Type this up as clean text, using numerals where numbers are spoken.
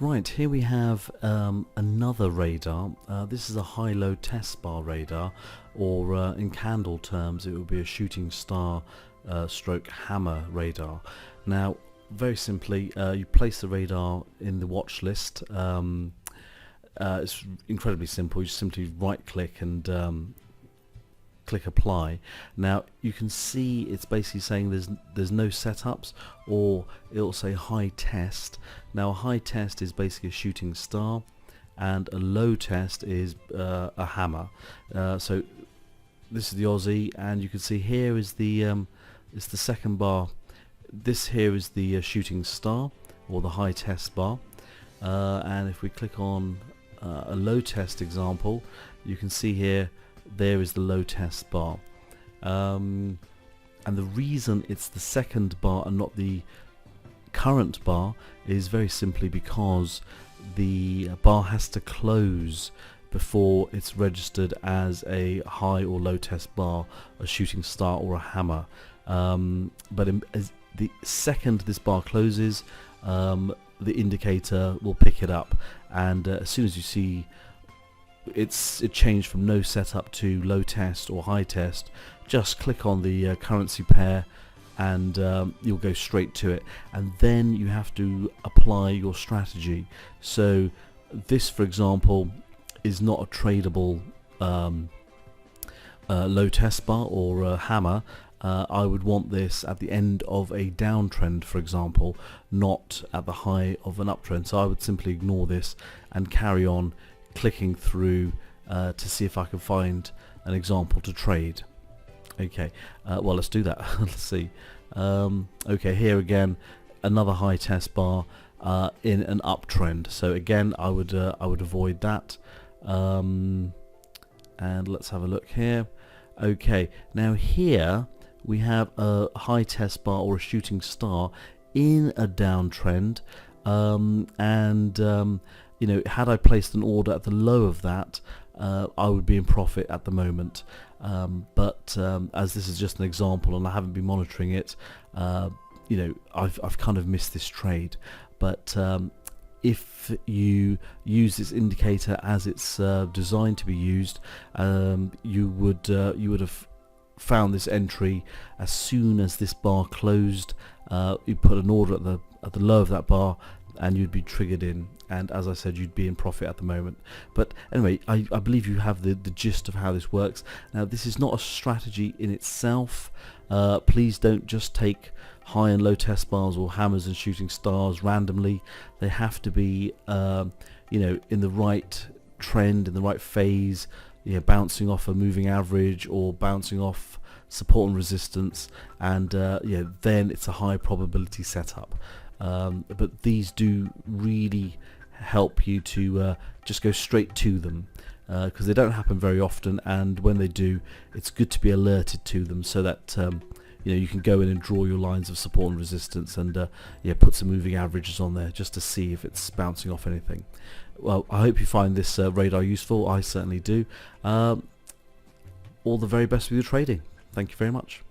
Right, here we have another radar. This is a high-low test bar radar, or in candle terms it would be a shooting star stroke hammer radar. Now, very simply, you place the radar in the watch list. It's incredibly simple. You just simply right-click and click apply. Now you can see it's basically saying there's no setups, or it'll say high test. Now a high test is basically a shooting star, and a low test is a hammer. So this is the Aussie, and you can see here is it's the second bar. This here is the shooting star, or the high test bar, and if we click on a low test example, you can see here there is the low test bar, and the reason it's the second bar and not the current bar is very simply because the bar has to close before it's registered as a high or low test bar, a shooting star or a hammer. As the second this bar closes, the indicator will pick it up, and as soon as you see it changed from no setup to low test or high test, just click on the currency pair and you'll go straight to it, and then you have to apply your strategy. So this, for example, is not a tradable low test bar or a hammer. I would want this at the end of a downtrend, for example, not at the high of an uptrend. So I would simply ignore this and carry on clicking through to see if I can find an example to trade. Okay, well, let's do that. Let's see. Okay, here again, another high test bar in an uptrend. So again, I would avoid that. And let's have a look here. Okay, now here we have a high test bar or a shooting star in a downtrend, you know, had I placed an order at the low of that, I would be in profit at the moment. But as this is just an example and I haven't been monitoring it, you know, I've kind of missed this trade. But if you use this indicator as it's designed to be used, you would have found this entry as soon as this bar closed. You put an order at the low of that bar, and you'd be triggered in, and as I said, you'd be in profit at the moment. But anyway, I believe you have the gist of how this works. Now, this is not a strategy in itself. Please don't just take high and low test bars or hammers and shooting stars randomly. They have to be you know, in the right trend, in the right phase, you know, bouncing off a moving average or bouncing off support and resistance, and yeah, then it's a high probability setup. But these do really help you to just go straight to them, because they don't happen very often, and when they do, it's good to be alerted to them so that you know, you can go in and draw your lines of support and resistance, and yeah, put some moving averages on there just to see if it's bouncing off anything. Well, I hope you find this radar useful. I certainly do. All the very best with your trading. Thank you very much.